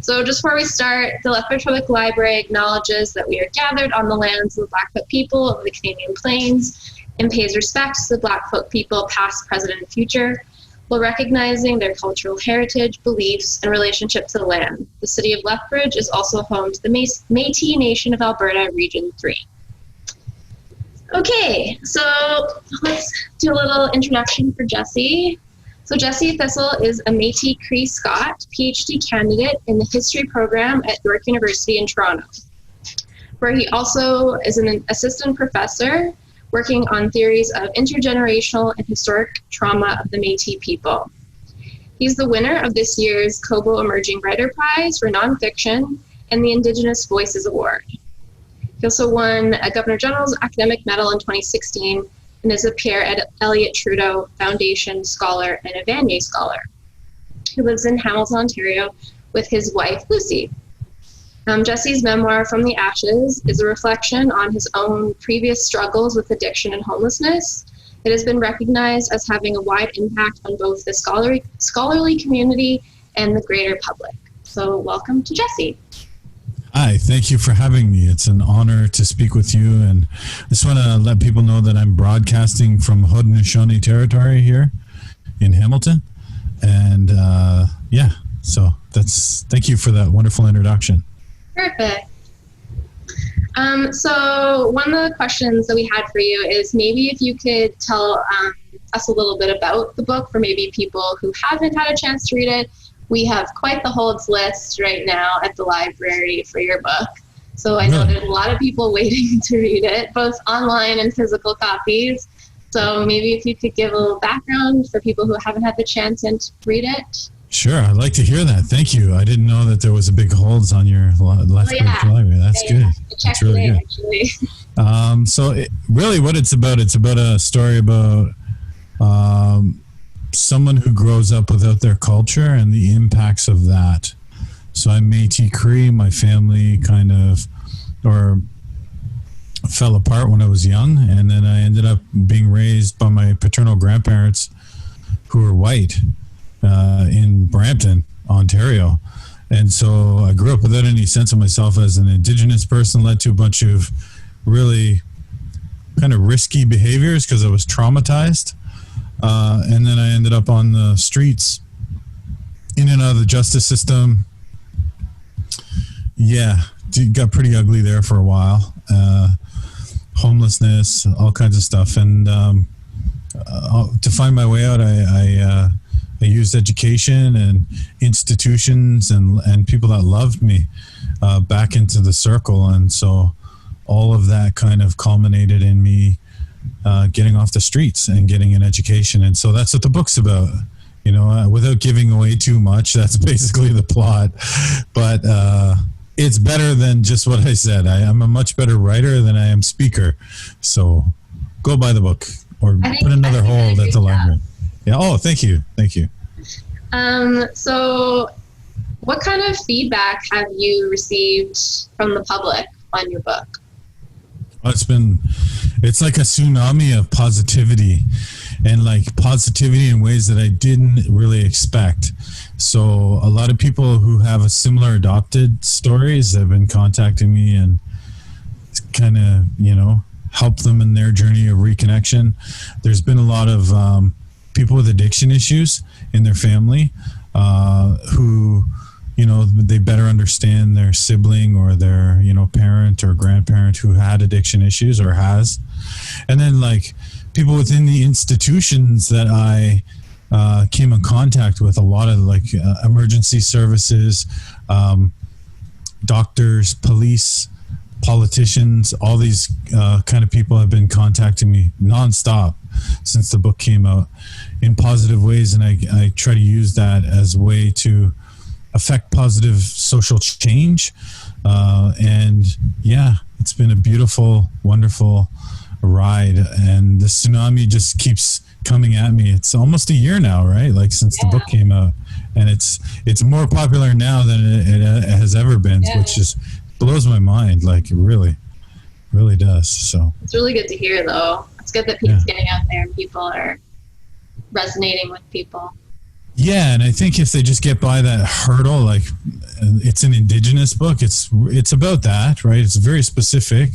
So just before we start, the Lethbridge Public Library acknowledges that we are gathered on the lands of the Blackfoot people of the Canadian Plains and pays respect to the Blackfoot people past, present, and future, while recognizing their cultural heritage, beliefs, and relationship to the land. The city of Lethbridge is also home to the Métis Nation of Alberta, Region 3. Okay, so let's do a little introduction for Jesse. So Jesse Thistle is a Métis-Cree Scot, PhD candidate in the history program at York University in Toronto, where he also is an assistant professor working on theories of intergenerational and historic trauma of the Métis people. He's the winner of this year's Kobo Emerging Writer Prize for Nonfiction and the Indigenous Voices Award. He also won a Governor General's Academic Medal in 2016 and is a Pierre Elliott Trudeau Foundation Scholar and a Vanier Scholar. He lives in Hamilton, Ontario with his wife, Lucy. Jesse's memoir, From the Ashes, is a reflection on his own previous struggles with addiction and homelessness. It has been recognized as having a wide impact on both the scholarly community and the greater public. So welcome to Jesse. Hi, thank you for having me. It's an honor to speak with you, and I just want to let people know that I'm broadcasting from Haudenosaunee territory here in Hamilton, and so thank you for that wonderful introduction. Perfect. So one of the questions that we had for you is maybe if you could tell us a little bit about the book for maybe people who haven't had a chance to read it. We have quite the holds list right now at the library for your book. So I know there's a lot of people waiting to read it, both online and physical copies. So maybe if you could give a little background for people who haven't had the chance to read it. Sure, I'd like to hear that. Thank you. I didn't know that there was a big holds on your Lethbridge library. That's good. That's really good. So really what it's about a story about someone who grows up without their culture and the impacts of that. So I'm Métis-Cree. My family fell apart when I was young, and then I ended up being raised by my paternal grandparents who were white in Brampton, Ontario. And so I grew up without any sense of myself as an Indigenous person, led to a bunch of really kind of risky behaviors because I was traumatized. And then I ended up on the streets, in and out of the justice system. Yeah, it got pretty ugly there for a while. Homelessness, all kinds of stuff. And to find my way out, I used education and institutions and people that loved me back into the circle. And so all of that kind of culminated in me getting off the streets and getting an education. And so that's what the book's about, without giving away too much. That's basically the plot, but it's better than just what I said. I'm a much better writer than I am speaker. So go buy the book or put another hold at the library. Yeah. Oh, thank you. So what kind of feedback have you received from the public on your book? It's like a tsunami of positivity, and like positivity in ways that I didn't really expect. So a lot of people who have a similar adopted stories have been contacting me and kind of, help them in their journey of reconnection. There's been a lot of people with addiction issues in their family who, they better understand their sibling or their, parent or grandparent who had addiction issues or has. And then like people within the institutions that I came in contact with, a lot of like emergency services, doctors, police, politicians, all these kind of people have been contacting me nonstop since the book came out in positive ways. And I try to use that as a way to affect positive social change. And yeah, it's been a beautiful, wonderful ride. And the tsunami just keeps coming at me. It's almost a year now, right? Like since the book came out, and it's more popular now than it has ever been, which just blows my mind. Like it really does. So it's really good to hear, though. It's good that it's getting out there and people are resonating with people. Yeah, and I think if they just get by that hurdle, like it's an Indigenous book, it's about that, right? It's very specific,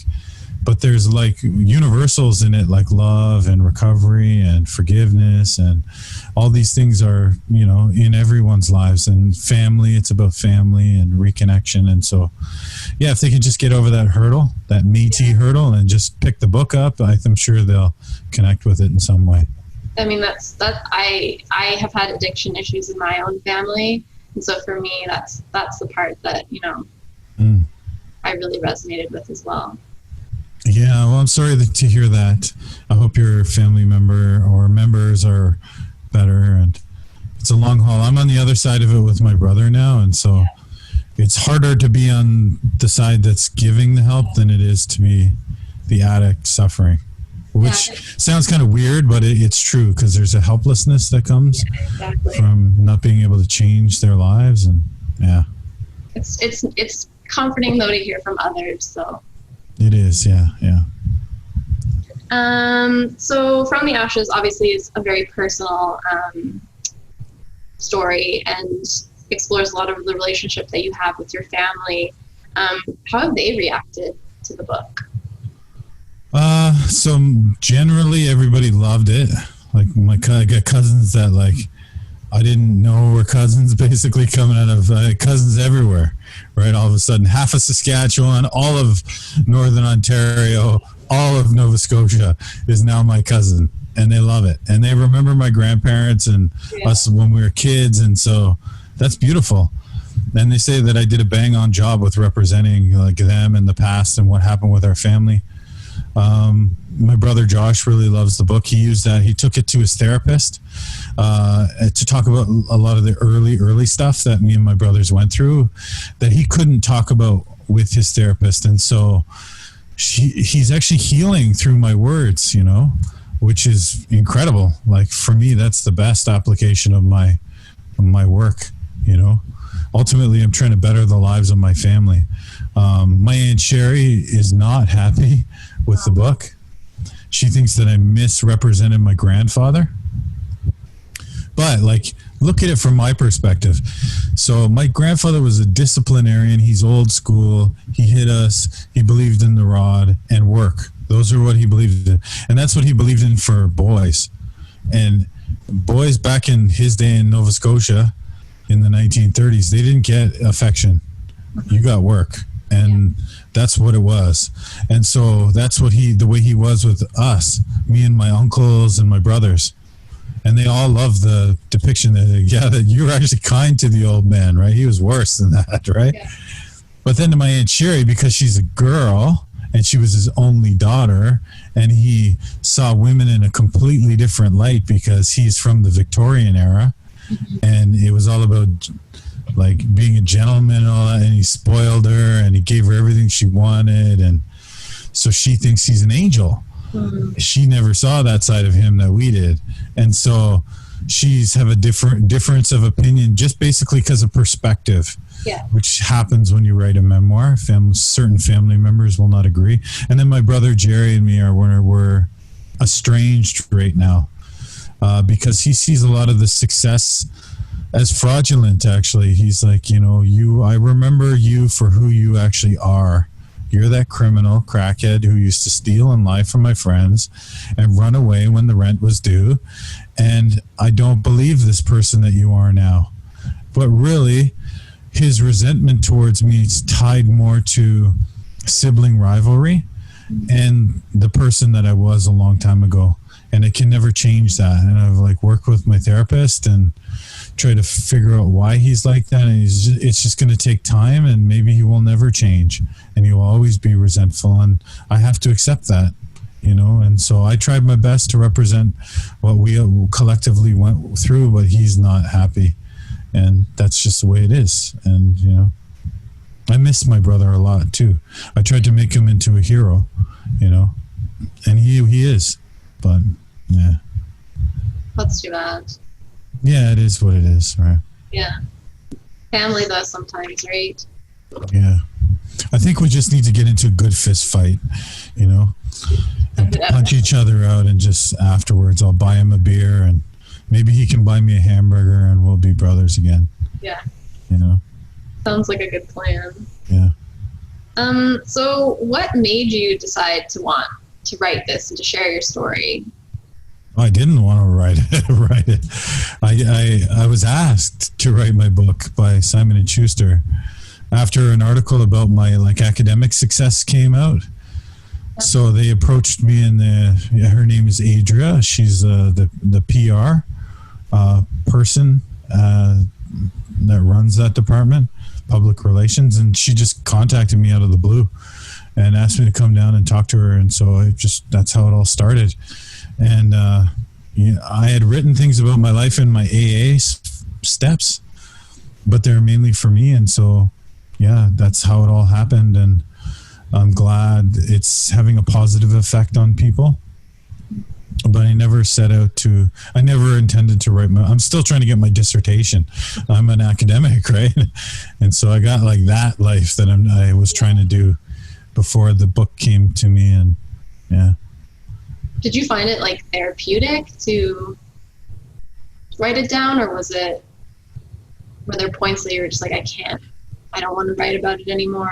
but there's like universals in it, like love and recovery and forgiveness, and all these things are, you know, in everyone's lives. And family, it's about family and reconnection. And so, yeah, if they can just get over that hurdle, that Métis hurdle, and just pick the book up, I'm sure they'll connect with it in some way. I mean, I have had addiction issues in my own family, and so for me, that's the part that, you know, I really resonated with as well. Yeah, well, I'm sorry to hear that. I hope your family member or members are better, and it's a long haul. I'm on the other side of it with my brother now, and so it's harder to be on the side that's giving the help than it is to be the addict suffering. Which sounds kind of weird, but it's true, because there's a helplessness that comes from not being able to change their lives, and it's comforting though to hear from others. So it is, yeah. So From the Ashes obviously is a very personal story and explores a lot of the relationship that you have with your family. How have they reacted to the book? So generally everybody loved it. Like I got cousins that, like, I didn't know were cousins, basically coming out of cousins everywhere, right? All of a sudden, half of Saskatchewan, all of Northern Ontario, all of Nova Scotia is now my cousin, and they love it. And they remember my grandparents and us when we were kids, and so that's beautiful. And they say that I did a bang on job with representing like them in the past and what happened with our family. My brother Josh really loves the book. He took it to his therapist to talk about a lot of the early stuff that me and my brothers went through that he couldn't talk about with his therapist. And so he's actually healing through my words, you know, which is incredible. Like, for me, that's the best application of my work, you know. Ultimately, I'm trying to better the lives of my family. My Aunt Sherry is not happy with the book. She thinks that I misrepresented my grandfather. But, like, look at it from my perspective. So my grandfather was a disciplinarian. He's old school. He hit us. He believed in the rod and work. Those are what he believed in. And that's what he believed in for boys. And boys back in his day in Nova Scotia in the 1930s, they didn't get affection. You got work. And that's what it was. And so that's the way he was with us, me and my uncles and my brothers. And they all loved the depiction that you were actually kind to the old man, right? He was worse than that, right? Yeah. But then to my Aunt Sherry, because she's a girl and she was his only daughter, and he saw women in a completely different light because he's from the Victorian era. Mm-hmm. And it was all about like being a gentleman and all that, and he spoiled her and he gave her everything she wanted, and so she thinks he's an angel. Mm-hmm. She never saw that side of him that we did, and so she's have a difference of opinion just basically because of perspective, which happens when you write a memoir. Certain family members will not agree, and then my brother Jerry and me we're estranged right now because he sees a lot of the success as fraudulent. Actually, he's like, you know, I remember you for who you actually are. You're that criminal crackhead who used to steal and lie from my friends and run away when the rent was due. And I don't believe this person that you are now. But really, his resentment towards me is tied more to sibling rivalry and the person that I was a long time ago. And I can never change that. And I've like worked with my therapist and try to figure out why he's like that, and it's just going to take time, and maybe he will never change, and he will always be resentful, and I have to accept that, you know. And so I tried my best to represent what we collectively went through, but he's not happy, and that's just the way it is. And you know, I miss my brother a lot too. I tried to make him into a hero, you know, and he is, but yeah, that's too bad. Yeah, it is what it is, right? Yeah. Family though sometimes, right? Yeah. I think we just need to get into a good fist fight, you know, and punch each other out, and just afterwards I'll buy him a beer and maybe he can buy me a hamburger and we'll be brothers again. Yeah. You know? Sounds like a good plan. Yeah. So what made you decide to want to write this and to share your story? I didn't want to write it. I was asked to write my book by Simon and Schuster after an article about my academic success came out. So they approached me, and her name is Adria. She's the PR person that runs that department, public relations, and she just contacted me out of the blue and asked me to come down and talk to her. And so that's how it all started. And I had written things about my life in my AA steps, but they're mainly for me. And so, yeah, that's how it all happened. And I'm glad it's having a positive effect on people. But I never I never intended to write I'm still trying to get my dissertation. I'm an academic, right? And so I got that life that I was trying to do before the book came to me. And yeah. Did you find it therapeutic to write it down, or were there points that you were just I don't want to write about it anymore?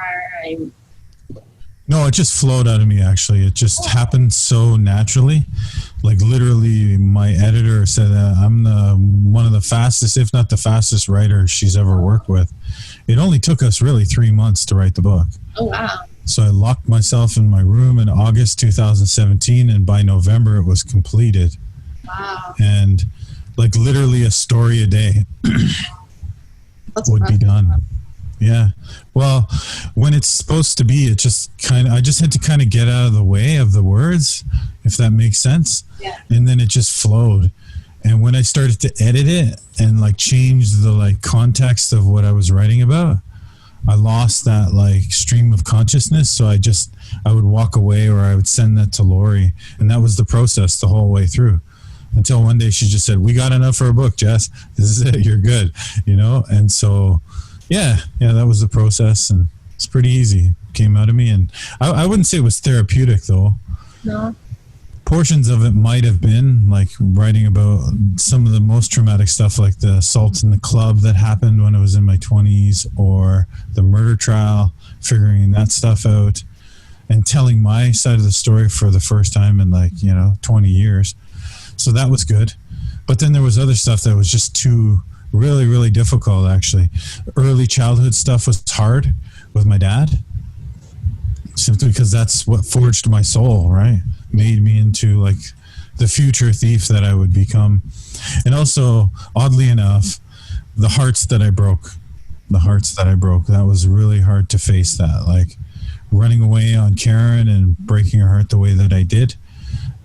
No, it just flowed out of me, actually. It just happened so naturally. Literally, my editor said I'm one of the fastest, if not the fastest writer she's ever worked with. It only took us really 3 months to write the book. Oh, wow. So I locked myself in my room in August 2017, and by November it was completed. Wow. And literally a story a day would be done. Yeah. Well, when it's supposed to be, I just had to kind of get out of the way of the words, if that makes sense. Yeah. And then it just flowed. And when I started to edit it and change the context of what I was writing about, I lost that stream of consciousness. So I would walk away, or I would send that to Lori. And that was the process the whole way through, until one day she just said, "We got enough for a book, Jess. This is it. You're good." And so, yeah, that was the process, and it's pretty easy. It came out of me. And I wouldn't say it was therapeutic, though. No. Portions of it might have been writing about some of the most traumatic stuff, like the assault in the club that happened when I was in my 20s, or the murder trial, figuring that stuff out and telling my side of the story for the first time in 20 years. So that was good. But then there was other stuff that was just too really, really difficult, actually. Early childhood stuff was hard with my dad, simply because that's what forged my soul, right? Made me into the future thief that I would become. And also, oddly enough, the hearts that I broke, that was really hard to face. That running away on Karen and breaking her heart the way that I did.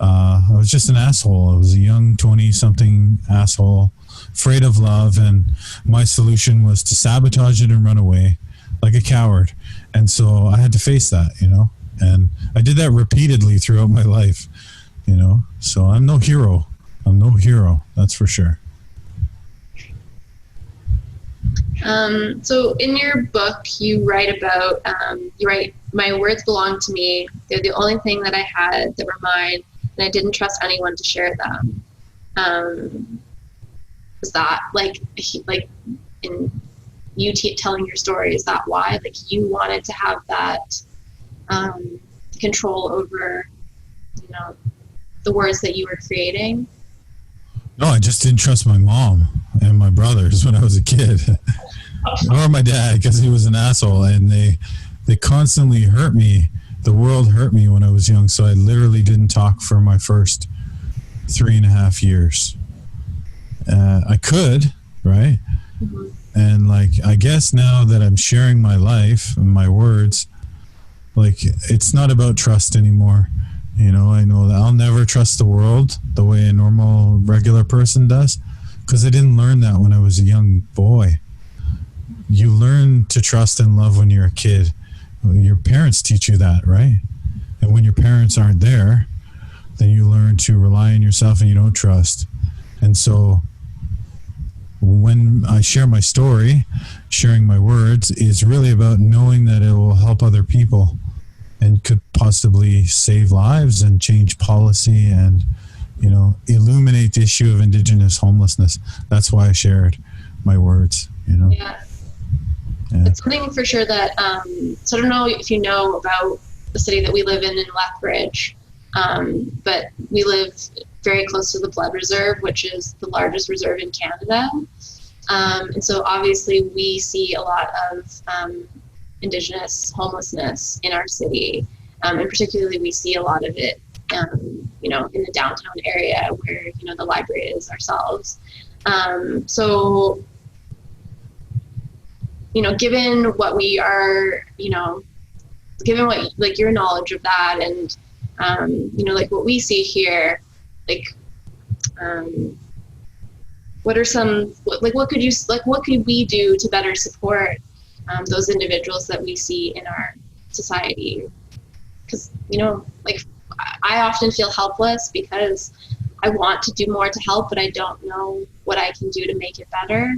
I was just an asshole. I was a young 20-something asshole, afraid of love, and my solution was to sabotage it and run away like a coward. And so I had to face that, and I did that repeatedly throughout my life, so I'm no hero. That's for sure. So in your book, you write about, "My words belong to me. They're the only thing that I had that were mine, and I didn't trust anyone to share them." Was that in you telling your story? Is that why you wanted to have that control over the words that you were creating? No, I just didn't trust my mom and my brothers when I was a kid, or my dad, because he was an asshole, and they constantly hurt me. The world hurt me when I was young, so I literally didn't talk for my first 3.5 years. I could, right? Mm-hmm. And I guess now that I'm sharing my life and my words, it's not about trust anymore. I know that I'll never trust the world the way a normal, regular person does, because I didn't learn that when I was a young boy. You learn to trust and love when you're a kid. Your parents teach you that, right? And when your parents aren't there, then you learn to rely on yourself and you don't trust. And so when I share my story, sharing my words is really about knowing that it will help other people and could possibly save lives and change policy and illuminate the issue of Indigenous homelessness. That's why I shared my words, Yeah. It's something for sure that, so I don't know if you know about the city that we live in Lethbridge, but we live very close to the Blood Reserve, which is the largest reserve in Canada. And so obviously we see a lot of Indigenous homelessness in our city. And particularly we see a lot of it, in the downtown area where, the library is ourselves. So, given what we are, given what, like, your knowledge of that and, like what we see here, like, what are some, what could we do to better support those individuals that we see in our society? Because, I often feel helpless because I want to do more to help, but I don't know what I can do to make it better.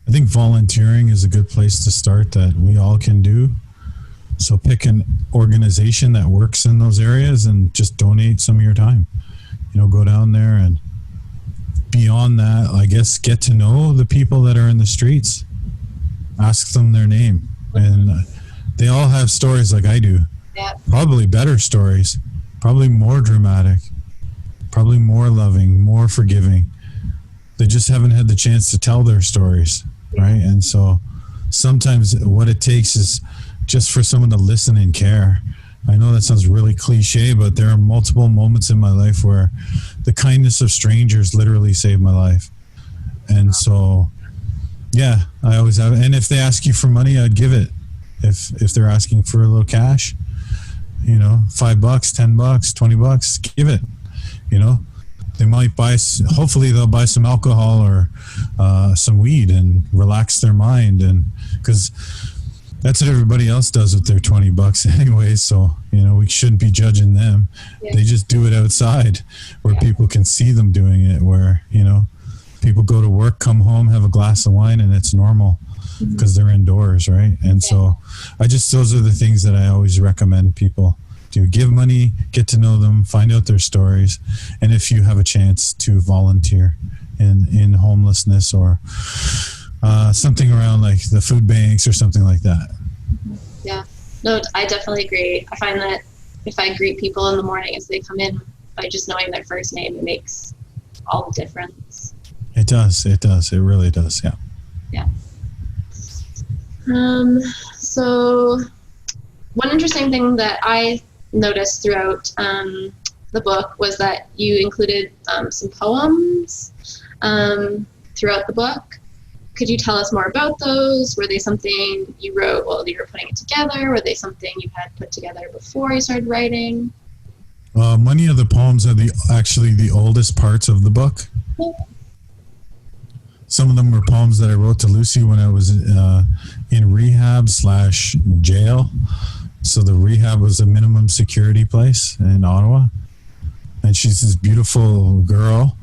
I think volunteering is a good place to start that we all can do. So pick an organization that works in those areas and just donate some of your time. Go down there, and beyond that, I guess, get to know the people that are in the streets. Ask them their name. And they all have stories like I do. Yeah. Probably better stories, probably more dramatic, probably more loving, more forgiving. They just haven't had the chance to tell their stories, right? And so sometimes what it takes is just for someone to listen and care. I know that sounds really cliche, but there are multiple moments in my life where the kindness of strangers literally saved my life. And so, yeah, I always have. And if they ask you for money, I'd give it. If they're asking for a little cash, $5, $10, $20, give it. They might hopefully they'll buy some alcohol or some weed and relax their mind, and because that's what everybody else does with their $20 anyway. So, we shouldn't be judging them. Yeah. They just do it outside where people can see them doing it, where, people go to work, come home, have a glass of wine, and it's normal because they're indoors, right? And so those are the things that I always recommend people do. Give money, get to know them, find out their stories. And if you have a chance to volunteer in homelessness or something around like the food banks or something like that. Yeah, no, I definitely agree. I find that if I greet people in the morning as they come in by just knowing their first name, it makes all the difference. It does. It really does. Yeah. Yeah. So one interesting thing that I noticed throughout the book was that you included some poems throughout the book. Could you tell us more about those? Were they something you wrote while you were putting it together? Were they something you had put together before you started writing? Many of the poems are actually the oldest parts of the book. Yeah. Some of them were poems that I wrote to Lucy when I was in rehab/jail. So the rehab was a minimum security place in Ottawa. And she's this beautiful girl.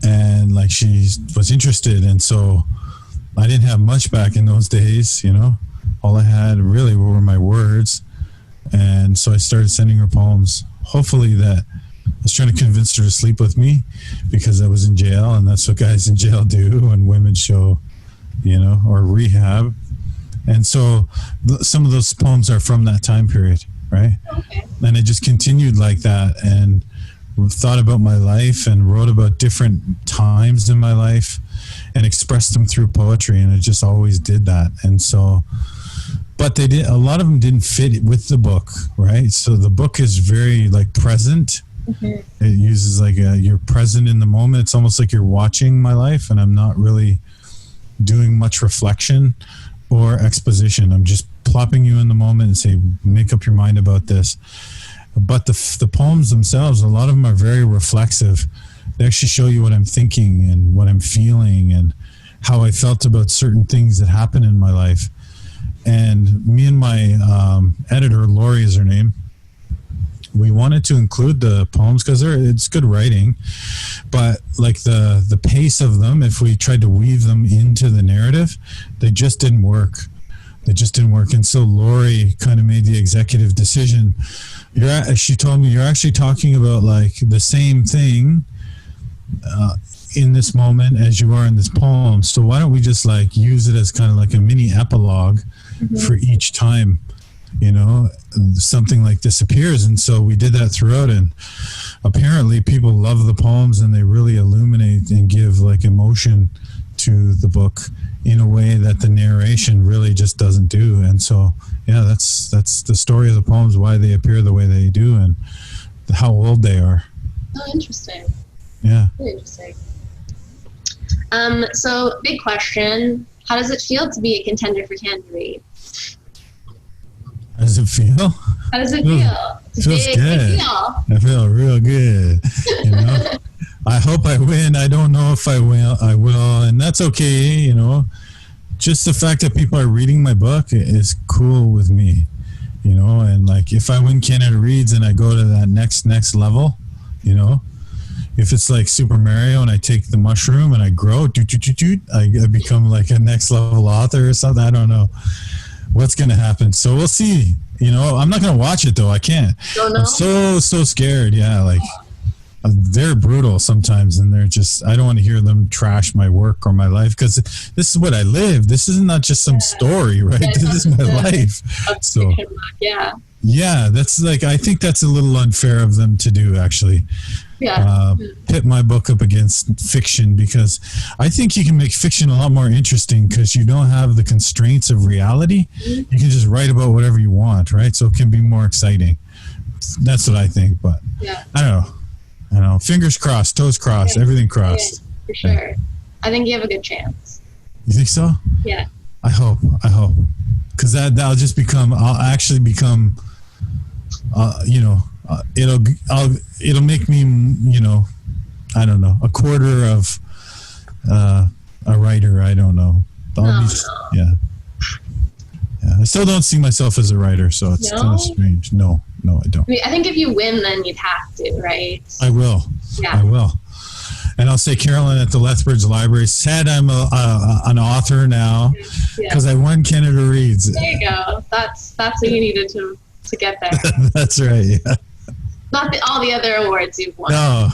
And like she was interested. And so I didn't have much back in those days, All I had really were my words. And so I started sending her poems. Hopefully that I was trying to convince her to sleep with me because I was in jail, and that's what guys in jail do when women show, or rehab. And so some of those poems are from that time period, right? Okay. And I just continued like that and thought about my life and wrote about different times in my life and expressed them through poetry, and I just always did that. And so, but a lot of them didn't fit with the book, right? So the book is very like present. Mm-hmm. It uses like you're present in the moment. It's almost like you're watching my life, and I'm not really doing much reflection or exposition. I'm just plopping you in the moment and say, make up your mind about this. But the poems themselves, a lot of them are very reflexive. They actually show you what I'm thinking and what I'm feeling and how I felt about certain things that happened in my life. And me and my editor, Lori is her name, we wanted to include the poems because it's good writing, but like the pace of them, if we tried to weave them into the narrative, they just didn't work. it just didn't work. And so Lori kind of made the executive decision. She told me, you're actually talking about like the same thing in this moment as you are in this poem. So why don't we just like use it as kind of like a mini epilogue for each time, you know, something like this appears. And so we did that throughout, and apparently people love the poems and they really illuminate and give like emotion to the book in a way that the narration really just doesn't do. And so, yeah, that's the story of the poems, why they appear the way they do and how old they are. Oh, interesting. Yeah. Really interesting. So big question. How does it feel to be a contender for Canada Read? How does it feel? How does it feel? It feels big good. I feel real good. You know, I hope I win. I don't know if I will. And that's okay. You know, just the fact that people are reading my book is cool with me. You know, and like if I win Canada Reads and I go to that next level, you know, if it's like Super Mario and I take the mushroom and I grow, I become like a next level author or something. I don't know what's going to happen. So we'll see. You know, I'm not going to watch it though. I can't. Don't know. I'm so scared. Yeah. Like they're brutal sometimes, and they're just, I don't want to hear them trash my work or my life, because this is what I live. This is not just some story, right? This is my life. So yeah, that's like, I think that's a little unfair of them to do, actually. Pit my book up against fiction, because I think you can make fiction a lot more interesting because you don't have the constraints of reality. You can just write about whatever you want, right? So it can be more exciting. That's what I think, but I don't know. Fingers crossed, toes crossed, everything crossed. Yeah, for sure. I think you have a good chance. You think so? Yeah. I hope. Because that'll just become, I'll actually become, you know, it'll make me, you know, I don't know, a quarter of a writer. I don't know. Yeah. I still don't see myself as a writer, so it's kind of strange. No, I don't. I mean, I think if you win, then you'd have to, right? I will. Yeah. I will. And I'll say Carolyn at the Lethbridge Library said I'm an author now because I won Canada Reads. There you go. That's what you needed to get there. That's right. Yeah. Not all the other awards you've won. No.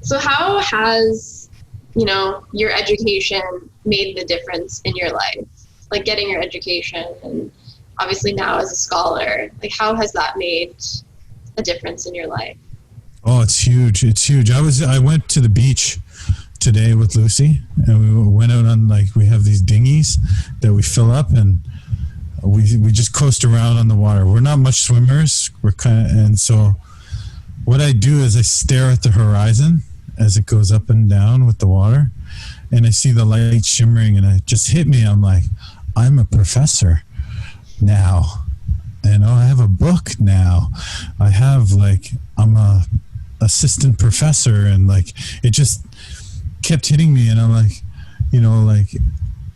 So how has, you know, your education made the difference in your life? Like getting your education, and obviously now as a scholar, like how has that made a difference in your life? Oh, it's huge. I went to the beach today with Lucy, and we went out on, like, we have these dinghies that we fill up, and we just coast around on the water. We're not much swimmers. And so what I do is I stare at the horizon as it goes up and down with the water, and I see the light shimmering, and it just hit me. I'm like, I'm a professor now. You know, I have a book now. I have, like, I'm a assistant professor, and like it just kept hitting me. And I'm like, you know, like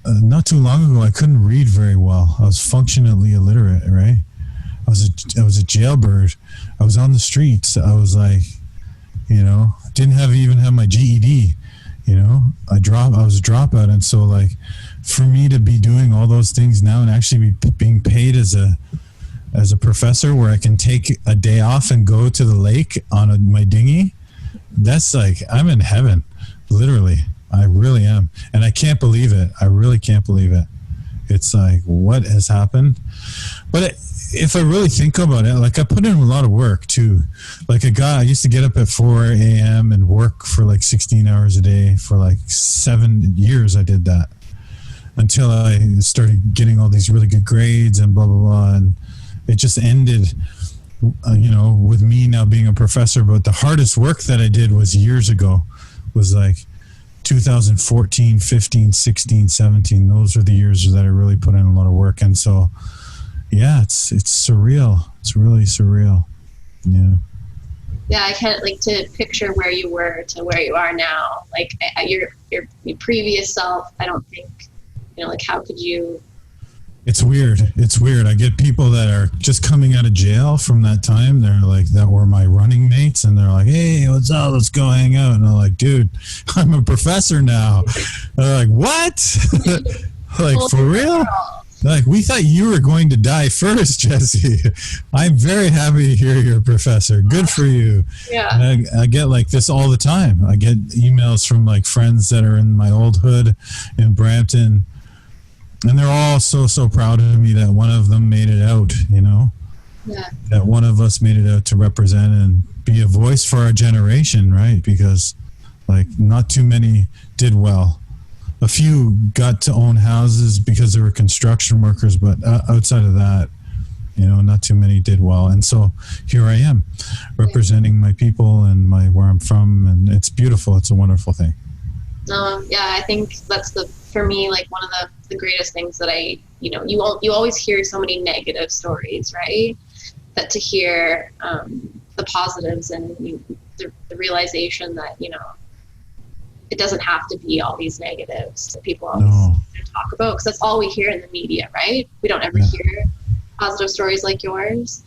not too long ago I couldn't read very well. I was functionally illiterate, right? I was a jailbird. I was on the streets. I was like, you know, didn't even have my GED. You know, I was a dropout. And so, like, for me to be doing all those things now and actually be being paid as a professor, where I can take a day off and go to the lake on my dinghy, that's like, I'm in heaven, literally. I really am. And I can't believe it. I really can't believe it. It's like, what has happened? But if I really think about it, like, I put in a lot of work too. Like, I used to get up at 4 a.m. and work for like 16 hours a day for like 7 years. I did that until I started getting all these really good grades and blah, blah, blah. And it just ended, you know, with me now being a professor. But the hardest work that I did was years ago, was like 2014, 15, 16, 17. Those are the years that I really put in a lot of work. And so, yeah, it's surreal. It's really surreal. Yeah. Yeah, I can't, like, to picture where you were to where you are now. Like, your previous self, I don't think, you know, like, how could you It's weird. It's weird. I get people that are just coming out of jail from that time. They're like, that were my running mates. And they're like, hey, what's up? Let's go hang out. And I'm like, dude, I'm a professor now. They're like, what? Like, for real? Like, we thought you were going to die first, Jesse. I'm very happy to hear you're a professor. Good for you. Yeah. And I get like this all the time. I get emails from like friends that are in my old hood in Brampton. And they're all so proud of me that one of them made it out, you know? Yeah. That one of us made it out to represent and be a voice for our generation, right? Because, like, not too many did well. A few got to own houses because they were construction workers, but outside of that, you know, not too many did well. And so here I am, representing my people and where I'm from, and it's beautiful. It's a wonderful thing. Yeah, I think that's for me, like one of the greatest things that you always hear so many negative stories, right? That to hear the positives and the realization that, you know, it doesn't have to be all these negatives that people always talk about, because that's all we hear in the media, right? We don't ever hear positive stories like yours.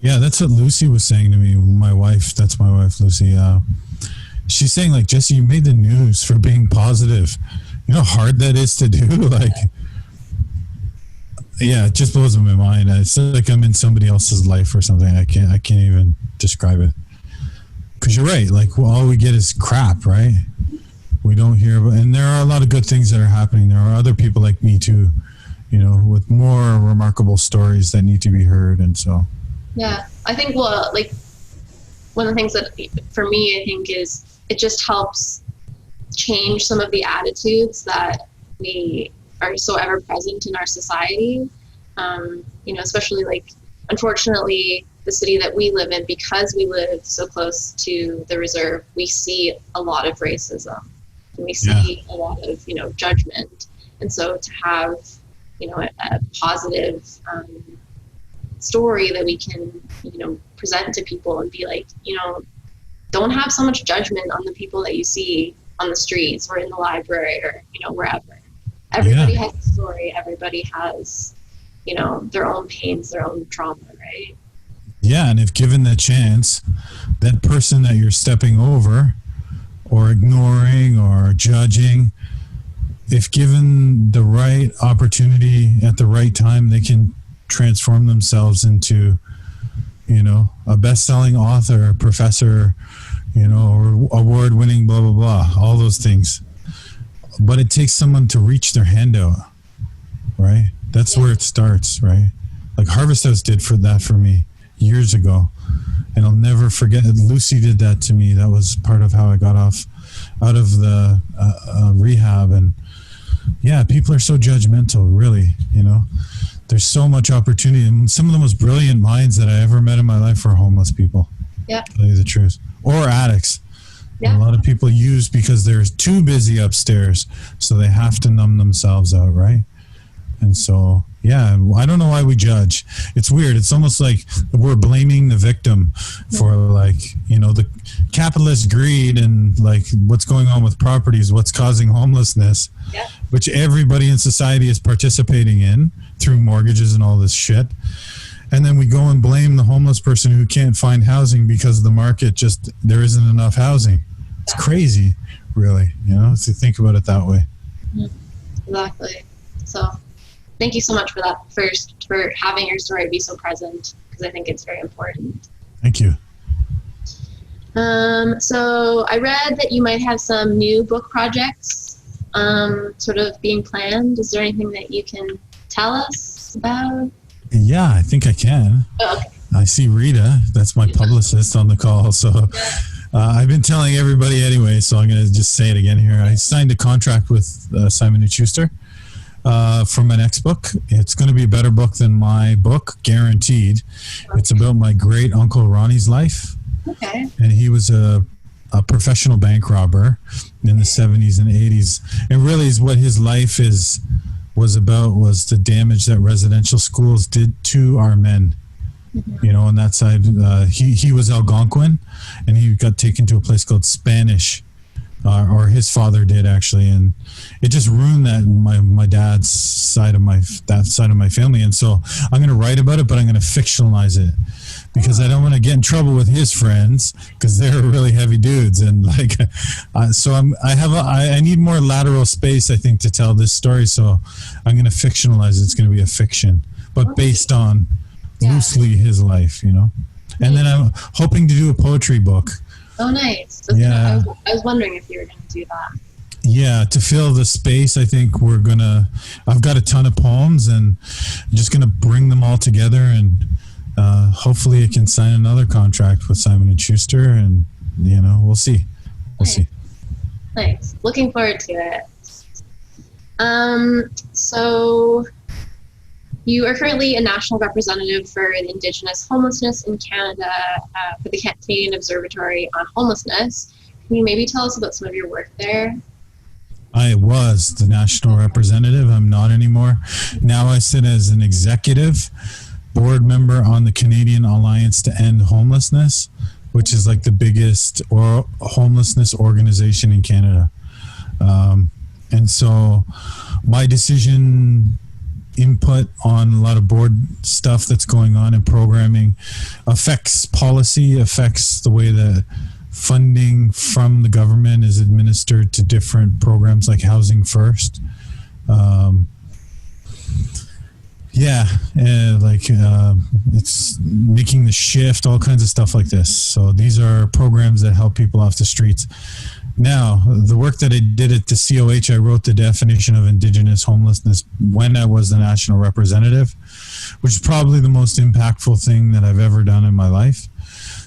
Yeah, that's what Lucy was saying to me. That's my wife, Lucy. She's saying, like, Jesse, you made the news for being positive. You know how hard that is to do? Like, yeah, it just blows my mind. It's like I'm in somebody else's life or something. I can't even describe it. Because you're right. Like, all we get is crap, right? We don't hear about, and there are a lot of good things that are happening. There are other people like me too, you know, with more remarkable stories that need to be heard. And so, yeah, I think, well, like, one of the things that for me, I think is it just helps change some of the attitudes that we are so ever present in our society. You know, especially, like, unfortunately, the city that we live in, because we live so close to the reserve, we see a lot of racism, and we see a lot of, you know, judgment. And so to have, you know, a positive story that we can, you know, present to people and be like, you know, don't have so much judgment on the people that you see on the streets or in the library or, you know, wherever. Everybody has a story. Everybody has, you know, their own pains, their own trauma, right? Yeah, and if given the chance, that person that you're stepping over or ignoring or judging, if given the right opportunity at the right time, they can transform themselves into, you know, a best-selling author, professor, you know, or award-winning, blah, blah, blah, all those things. But it takes someone to reach their hand out, right? That's where it starts, right? Like Harvest House did for me years ago. And I'll never forget it. Lucy did that to me. That was part of how I got out of the rehab. And yeah, people are so judgmental, really, you know. There's so much opportunity. And some of the most brilliant minds that I ever met in my life were homeless people. Yeah. To tell you the truth. Or addicts. Yeah. A lot of people use because they're too busy upstairs, so they have to numb themselves out, right? And so, yeah, I don't know why we judge. It's weird. It's almost like we're blaming the victim for, like, you know, the capitalist greed and, like, what's going on with properties, what's causing homelessness, which everybody in society is participating in through mortgages and all this shit. And then we go and blame the homeless person who can't find housing because the market there isn't enough housing. It's crazy, really, you know, to think about it that way. Exactly. So thank you so much for that, for having your story be so present, because I think it's very important. Thank you. So I read that you might have some new book projects sort of being planned. Is there anything that you can tell us about? Yeah, I think I can. Oh, okay. I see Rita, that's my publicist, on the call. So I've been telling everybody anyway, so I'm going to just say it again here. I signed a contract with Simon & Schuster for my next book. It's going to be a better book than my book, guaranteed. It's about my great uncle Ronnie's life. Okay. And he was a professional bank robber in the 70s and 80s. And really is what his life was the damage that residential schools did to our men. You know, on that side, he was Algonquin, and he got taken to a place called Spanish, or his father did actually, and it just ruined that my dad's side of my family. And so I'm going to write about it, but I'm going to fictionalize it because I don't want to get in trouble with his friends because they're really heavy dudes. And like, I need more lateral space, I think, to tell this story. So I'm going to fictionalize it. It's going to be a fiction, but based on loosely his life, you know. And then I'm hoping to do a poetry book. Oh, nice. I was wondering if you were going to do that. Yeah, to fill the space, I think I've got a ton of poems and I'm just going to bring them all together and hopefully I can sign another contract with Simon & Schuster and, you know, we'll see. We'll see. Nice. Looking forward to it. So you are currently a national representative for the Indigenous homelessness in Canada for the Canadian Observatory on Homelessness. Can you maybe tell us about some of your work there? I was the national representative. I'm not anymore. Now I sit as an executive board member on the Canadian Alliance to End Homelessness, which is like the biggest homelessness organization in Canada. And so my decision input on a lot of board stuff that's going on in programming affects policy, affects the way that funding from the government is administered to different programs like Housing First. It's making the shift, all kinds of stuff like this. So these are programs that help people off the streets. Now, the work that I did at the COH, I wrote the definition of Indigenous homelessness when I was the national representative, which is probably the most impactful thing that I've ever done in my life.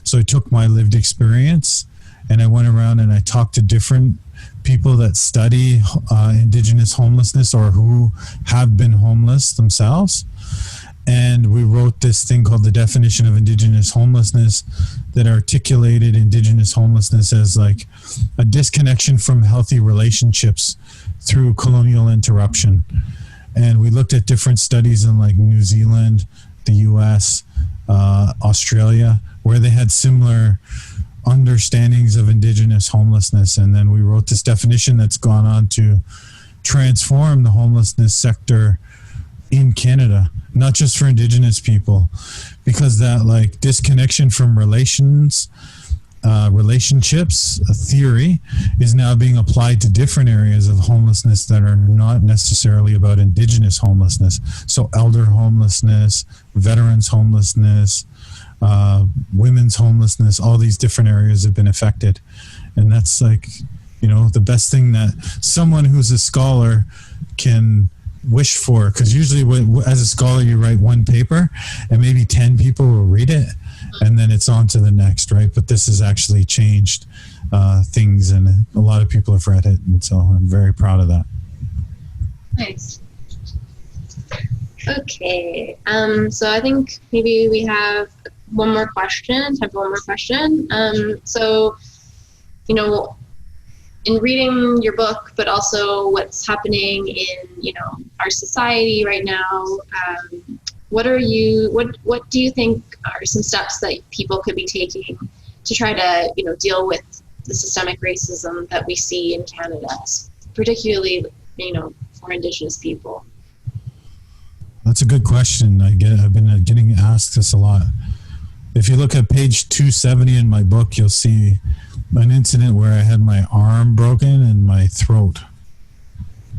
So I took my lived experience and I went around and I talked to different people that study Indigenous homelessness or who have been homeless themselves. And we wrote this thing called the definition of Indigenous homelessness that articulated Indigenous homelessness as like a disconnection from healthy relationships through colonial interruption. And we looked at different studies in like New Zealand, the US, Australia, where they had similar understandings of Indigenous homelessness. And then we wrote this definition that's gone on to transform the homelessness sector in Canada, not just for Indigenous people, because that like disconnection from relationships, a theory is now being applied to different areas of homelessness that are not necessarily about Indigenous homelessness. So elder homelessness, veterans homelessness, women's homelessness, all these different areas have been affected. And that's like, you know, the best thing that someone who's a scholar can wish for, because usually as a scholar you write one paper and maybe 10 people will read it and then it's on to the next, right? But this has actually changed things and a lot of people have read it, and so I'm very proud of that. Nice. Okay, so I think maybe we have one more question. So, you know, in reading your book, but also what's happening in, you know, our society right now, what do you think are some steps that people could be taking to try to, you know, deal with the systemic racism that we see in Canada, particularly, you know, for Indigenous people? That's a good question. I've been getting asked this a lot. If you look at page 270 in my book, you'll see an incident where I had my arm broken and my throat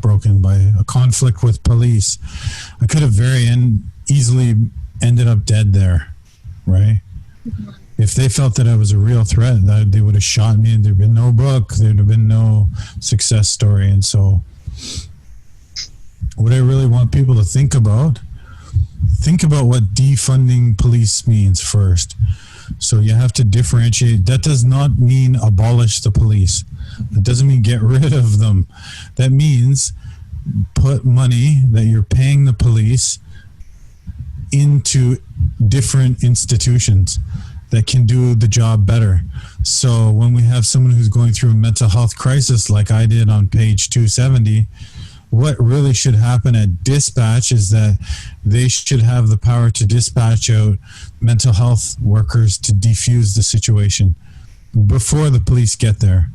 broken by a conflict with police. I could have very easily ended up dead there, right? Mm-hmm. If they felt that I was a real threat, they would have shot me and there'd been no book, there'd have been no success story. And so what I really want people to think about what defunding police means first. So you have to differentiate. That does not mean abolish the police. That doesn't mean get rid of them. That means put money that you're paying the police into different institutions that can do the job better. So when we have someone who's going through a mental health crisis like I did on page 270, what really should happen at dispatch is that they should have the power to dispatch out mental health workers to defuse the situation before the police get there.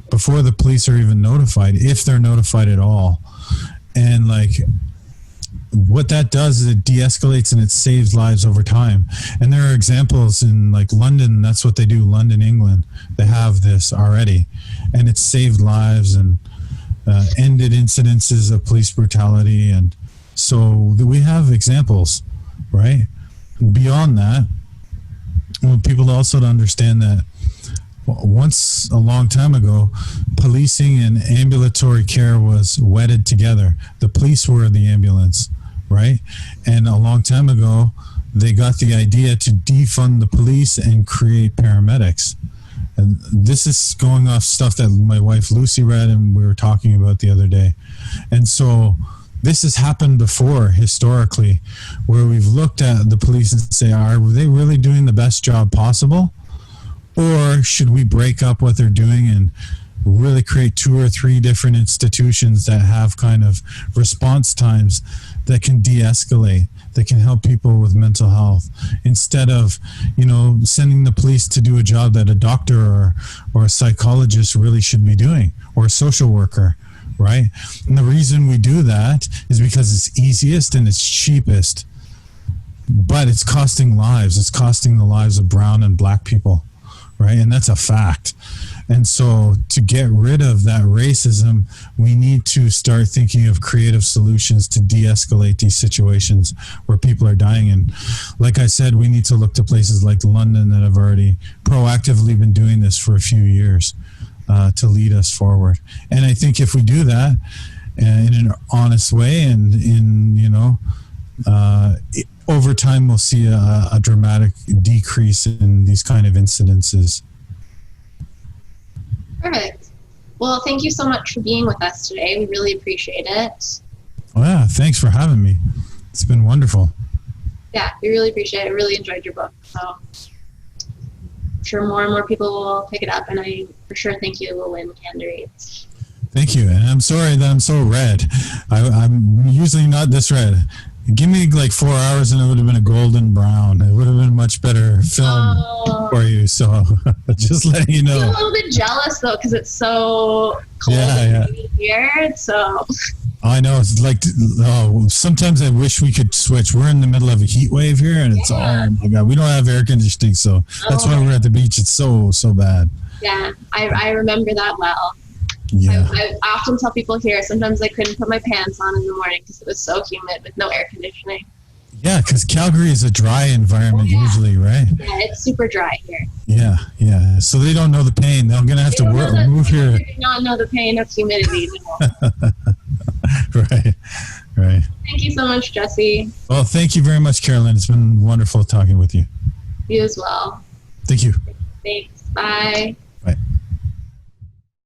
before the police are even notified, if they're notified at all. And like, what that does is it de-escalates and it saves lives over time. And there are examples in like London. That's what they do. London, England, they have this already, and it's saved lives and ended incidences of police brutality. And so we have examples, right? Beyond that, I want people also to understand that once, a long time ago, policing and ambulatory care was wedded together. The police were the ambulance, right? And a long time ago, they got the idea to defund the police and create paramedics. And this is going off stuff that my wife Lucy read and we were talking about the other day. And so this has happened before historically, where we've looked at the police and say, are they really doing the best job possible? Or should we break up what they're doing and really create 2 or 3 different institutions that have kind of response times that can de-escalate, that can help people with mental health, instead of, sending the police to do a job that a doctor or a psychologist really should be doing, or a social worker, right? And the reason we do that is because it's easiest and it's cheapest, but it's costing lives. It's costing the lives of brown and black people. Right. And that's a fact. And so to get rid of that racism, we need to start thinking of creative solutions to de-escalate these situations where people are dying. And like I said, we need to look to places like London that have already proactively been doing this for a few years to lead us forward. And I think if we do that in an honest way and over time, we'll see a dramatic decrease in these kind of incidences. Perfect. Well, thank you so much for being with us today. We really appreciate it. Oh, yeah. Thanks for having me. It's been wonderful. Yeah, we really appreciate it. I really enjoyed your book. So I'm sure more and more people will pick it up, and I for sure think you will win Canada Reads. Thank you. And I'm sorry that I'm so red. I'm usually not this red. Give me like 4 hours and it would have been a golden brown. It would have been a much better film for you. So just letting you know. I'm a little bit jealous though, because it's so cold here. So I know. It's like, sometimes I wish we could switch. We're in the middle of a heat wave here and it's, oh my God, we don't have air conditioning. So that's why we're at the beach. It's so bad. Yeah, I remember that well. Yeah. I often tell people here, sometimes I couldn't put my pants on in the morning because it was so humid with no air conditioning. Yeah, because Calgary is a dry environment usually, right? Yeah, it's super dry here. Yeah. So they don't know the pain. They're going to have to move here. They do not know the pain of humidity. Right. Thank you so much, Jesse. Well, thank you very much, Carolyn. It's been wonderful talking with you. You as well. Thank you. Thanks. Bye.